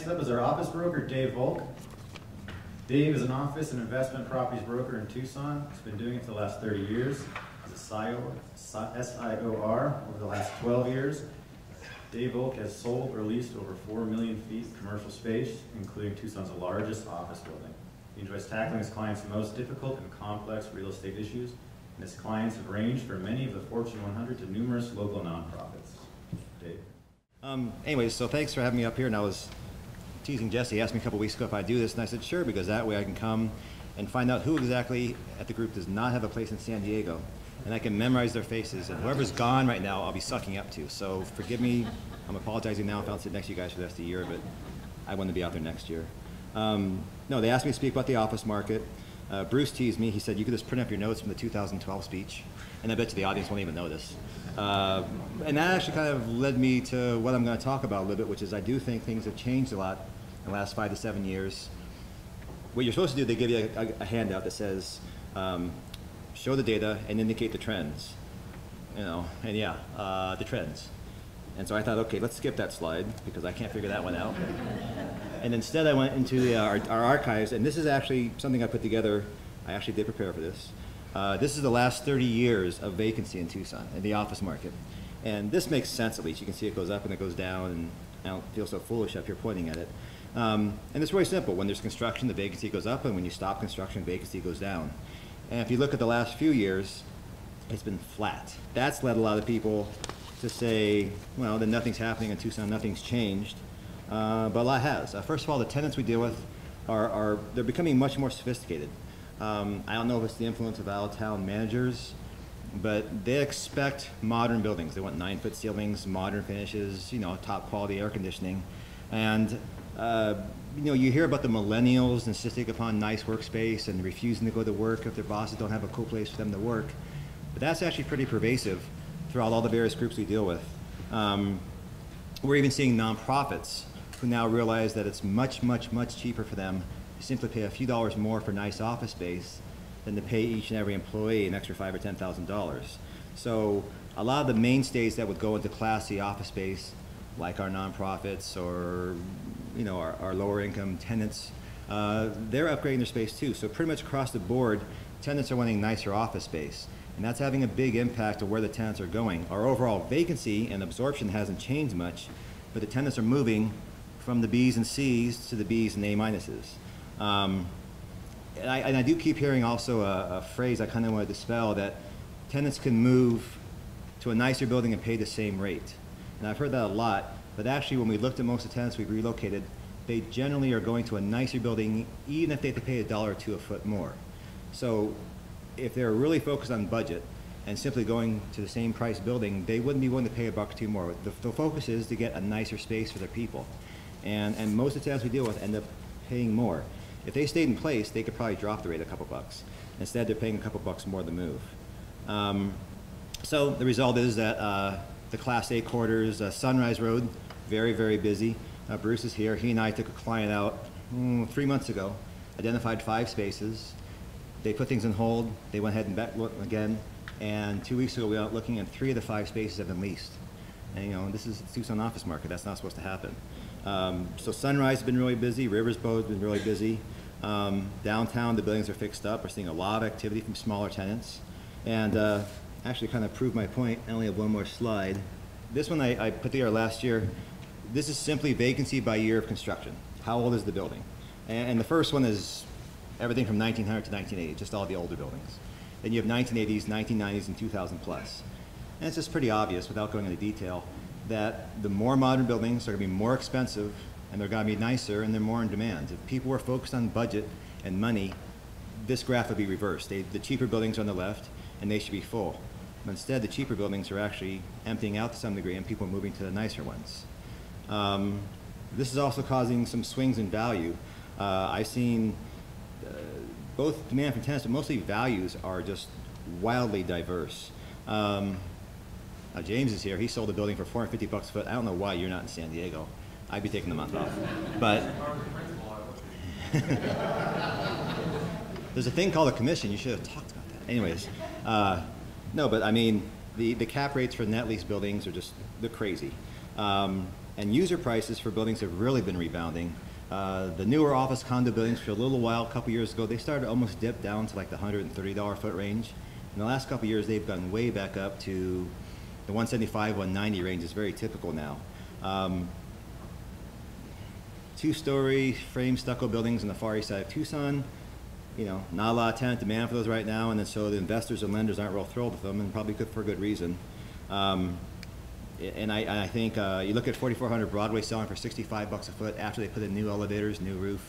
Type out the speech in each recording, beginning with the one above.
up is our office broker, Dave Volk. Dave is an office and investment properties broker in Tucson. He's been doing it for the last 30 years. He's a SIOR over the last 12 years. Dave Volk has sold or leased over 4 million feet of commercial space, including Tucson's largest office building. He enjoys tackling his clients' most difficult and complex real estate issues, and his clients have ranged from many of the Fortune 100 to numerous local nonprofits. Dave. Anyways, so thanks for having me up here. And I was teasing Jesse. He asked me a couple weeks ago if I'd do this, and I said sure, because that way I can come and find out who exactly at the group does not have a place in San Diego, and I can memorize their faces. And whoever's gone right now, I'll be sucking up to. So forgive me. I'm apologizing now if I don't sit next to you guys for the rest of the year, but I want to be out there next year. No, they asked me to speak about the office market. Bruce teased me. He said you could just print up your notes from the 2012 speech, and I bet you the audience won't even know this. And that actually kind of led me to what I'm going to talk about a little bit, which is I do think things have changed a lot in the last 5 to 7 years. What you're supposed to do, they give you a handout that says, show the data and indicate the trends. You know, and yeah, the trends. And so I thought, okay, let's skip that slide because I can't figure that one out. And instead I went into our archives, and this is actually something I put together. I actually did prepare for this. This is the last 30 years of vacancy in Tucson, in the office market. And this makes sense, at least. You can see it goes up and it goes down, and I don't feel so foolish up here pointing at it. And it's really simple. When there's construction, the vacancy goes up, and when you stop construction, vacancy goes down. And if you look at the last few years, it's been flat. That's led a lot of people to say, well, then nothing's happening in Tucson, nothing's changed. But a lot has. First of all, the tenants we deal with they're becoming much more sophisticated. I don't know if it's the influence of out-of-town managers, but they expect modern buildings. They want 9-foot ceilings, modern finishes, you know, top quality air conditioning. And you know, you hear about the millennials insisting upon nice workspace and refusing to go to work if their bosses don't have a cool place for them to work. But that's actually pretty pervasive throughout all the various groups we deal with. We're even seeing nonprofits who now realize that it's much, much, much cheaper for them to simply pay a few dollars more for nice office space than to pay each and every employee an extra $5,000 or $10,000. So a lot of the mainstays that would go into classy office space, like our nonprofits or you know our lower income tenants, they're upgrading their space too. So pretty much across the board, tenants are wanting nicer office space. And that's having a big impact on where the tenants are going. Our overall vacancy and absorption hasn't changed much, but the tenants are moving from the B's and C's to the B's and A minuses. And I do keep hearing also a phrase I kind of want to dispel, that tenants can move to a nicer building and pay the same rate. And I've heard that a lot, but actually when we looked at most of the tenants we've relocated, they generally are going to a nicer building even if they have to pay $1 or $2 a foot more. So if they're really focused on budget and simply going to the same price building, they wouldn't be willing to pay $1 or $2 more. The focus is to get a nicer space for their people. And most of the tenants we deal with end up paying more. If they stayed in place, they could probably drop the rate a couple bucks. Instead, they're paying a couple bucks more to move. So the result is that the Class A quarters, Sunrise Road, very, very busy. Bruce is here. He and I took a client out 3 months ago, identified 5 spaces. They put things on hold. They went ahead and back again. And 2 weeks ago, we went out looking, and 3 of the 5 spaces have been leased. And you know, this is the Tucson office market. That's not supposed to happen. So Sunrise has been really busy. Riversboro has been really busy. Downtown, the buildings are fixed up. We're seeing a lot of activity from smaller tenants. And actually kind of prove my point, I only have one more slide. This one I put together last year. This is simply vacancy by year of construction. How old is the building? And the first one is everything from 1900 to 1980, just all the older buildings. Then you have 1980s, 1990s, and 2000 plus. And it's just pretty obvious, without going into detail, that the more modern buildings are going to be more expensive, and they're going to be nicer, and they're more in demand. If people were focused on budget and money, this graph would be reversed. The cheaper buildings are on the left, and they should be full. But instead, the cheaper buildings are actually emptying out to some degree, and people are moving to the nicer ones. This is also causing some swings in value. I've seen both demand from tenants, but mostly values are just wildly diverse. Now James is here. He sold a building for $450 a foot. I don't know why you're not in San Diego. I'd be taking the month off. But there's a thing called a commission. You should have talked about that. Anyways, no, but I mean, the cap rates for net lease buildings are just, they're crazy. And user prices for buildings have really been rebounding. The newer office condo buildings for a little while, a couple years ago, they started to almost dip down to like the $130 foot range. In the last couple years, they've gone way back up to the 175, 190 range is very typical now. Two-story frame stucco buildings on the far east side of Tucson, you know, not a lot of tenant demand for those right now, and then so the investors and lenders aren't real thrilled with them, and probably good for a good reason. And I think you look at 4400 Broadway selling for $65 a foot after they put in new elevators, new roof,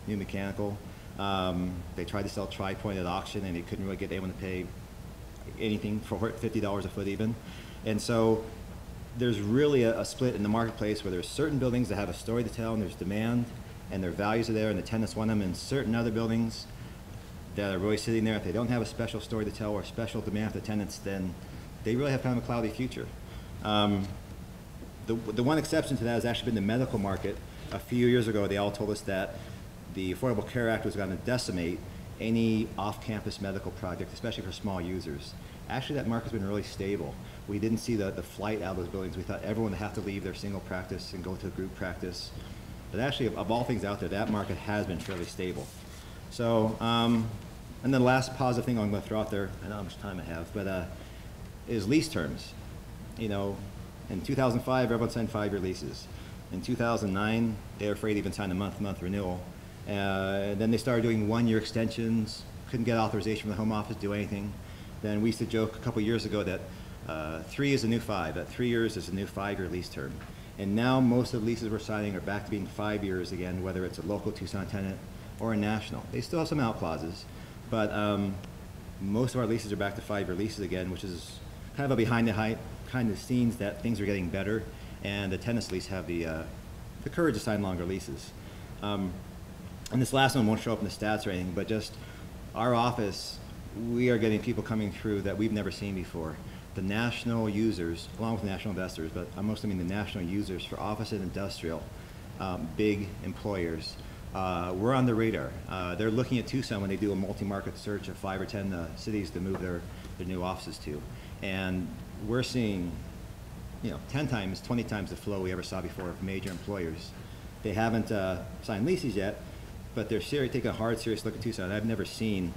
new mechanical. They tried to sell Tri-Point at auction, and they couldn't really get anyone to pay anything for it, $50 a foot even. And so there's really a split in the marketplace where there's certain buildings that have a story to tell, and there's demand, and their values are there, and the tenants want them, and certain other buildings that are really sitting there, if they don't have a special story to tell or special demand for the tenants, then they really have kind of a cloudy future. The one exception to that has actually been the medical market. A few years ago, they all told us that the Affordable Care Act was going to decimate any off-campus medical project, especially for small users. Actually, that market's been really stable. We didn't see the flight out of those buildings. We thought everyone would have to leave their single practice and go to a group practice. But actually, of all things out there, that market has been fairly stable. So, and then the last positive thing I'm going to throw out there, I don't know how much time I have, but is lease terms. You know, in 2005, everyone signed 5-year leases. In 2009, they were afraid to even sign a month-to-month renewal. Then they started doing 1-year extensions, couldn't get authorization from the home office to do anything. Then we used to joke a couple years ago that 3 is the new 5, that 3 years is the new 5-year lease term. And now most of the leases we're signing are back to being 5 years again, whether it's a local Tucson tenant or a national. They still have some out clauses, but most of our leases are back to 5-year leases again, which is kind of a behind the scenes that things are getting better, and the tenants at least have the courage to sign longer leases. And this last one won't show up in the stats or anything, but just our office, we are getting people coming through that we've never seen before. The national users, along with the national investors, but I mostly mean the national users for office and industrial, big employers, we're on the radar. They're looking at Tucson when they do a multi-market search of 5 or 10 cities to move their new offices to. And we're seeing, you know, 10 times, 20 times the flow we ever saw before of major employers. They haven't signed leases yet, but they're taking a hard, serious look at Tucson. I've never seen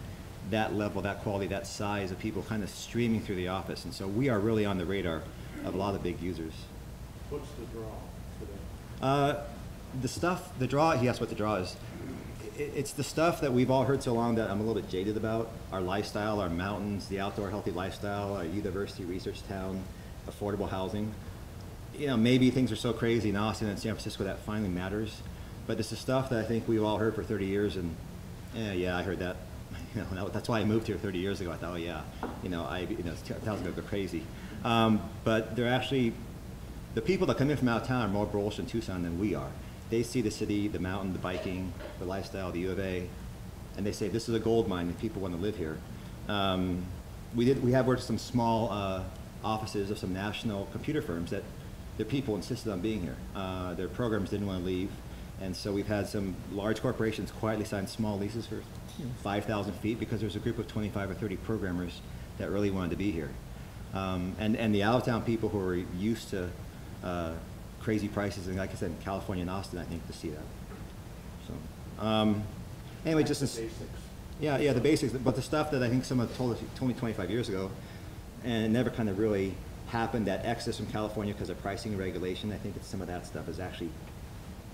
that level, that quality, that size of people kind of streaming through the office. And so we are really on the radar of a lot of big users. What's the draw today? The draw, he asked what the draw is. It's the stuff that we've all heard so long that I'm a little bit jaded about. Our lifestyle, our mountains, the outdoor healthy lifestyle, our university research town, affordable housing. You know, maybe things are so crazy in Austin and San Francisco that finally matters. But it's the stuff that I think we've all heard for 30 years, and yeah, I heard that. You know, that's why I moved here 30 years ago. I thought, oh yeah, town's gonna go crazy. But they're actually, the people that come in from out of town are more bullish in Tucson than we are. They see the city, the mountain, the biking, the lifestyle, the U of A, and they say this is a gold mine and people want to live here. We have worked with some small offices of some national computer firms that their people insisted on being here. Their programs didn't want to leave, and so we've had some large corporations quietly sign small leases for 5,000 feet because there's a group of 25 or 30 programmers that really wanted to be here. And the out-of-town people who are used to crazy prices, and like I said, in California and Austin, I think, to see that. So, anyway, just the basics. Yeah, the basics, but the stuff that I think someone told us 25 years ago, and it never kind of really happened, that exodus from California because of pricing and regulation, I think that some of that stuff is actually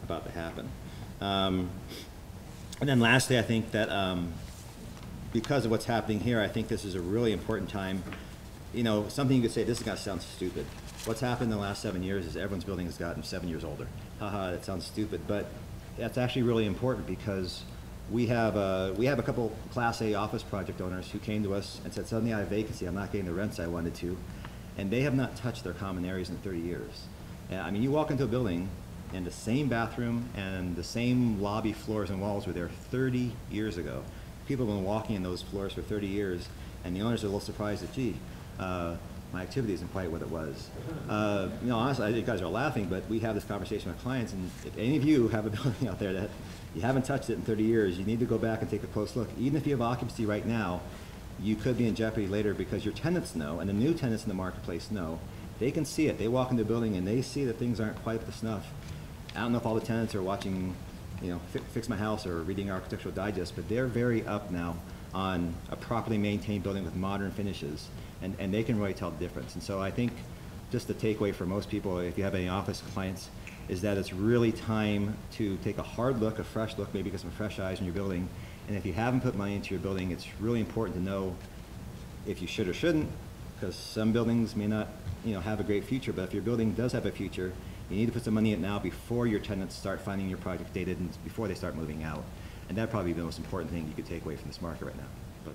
about to happen. And then lastly, I think that because of what's happening here, I think this is a really important time. You know, something you could say, this is going to sound stupid. What's happened in the last 7 years is everyone's building has gotten 7 years older. Haha, that sounds stupid, but that's actually really important because we have a couple Class A office project owners who came to us and said, suddenly I have vacancy, I'm not getting the rents I wanted to, and they have not touched their common areas in 30 years. I mean, you walk into a building and the same bathroom and the same lobby floors and walls were there 30 years ago. People have been walking in those floors for 30 years, and the owners are a little surprised that, gee, my activity isn't quite what it was. You know, honestly, you guys are laughing, but we have this conversation with clients, and if any of you have a building out there that you haven't touched it in 30 years, you need to go back and take a close look. Even if you have occupancy right now, you could be in jeopardy later because your tenants know, and the new tenants in the marketplace know, they can see it. They walk into the building and they see that things aren't quite up to snuff. I don't know if all the tenants are watching, Fix My House or reading Architectural Digest, but they're very up now on a properly maintained building with modern finishes, and they can really tell the difference. And so I think just the takeaway for most people, if you have any office clients, is that it's really time to take a hard look, a fresh look, maybe get some fresh eyes in your building. And if you haven't put money into your building, it's really important to know if you should or shouldn't, because some buildings may not, have a great future. But if your building does have a future, you need to put some money in it now before your tenants start finding your project dated and before they start moving out. And that'd probably be the most important thing you could take away from this market right now. But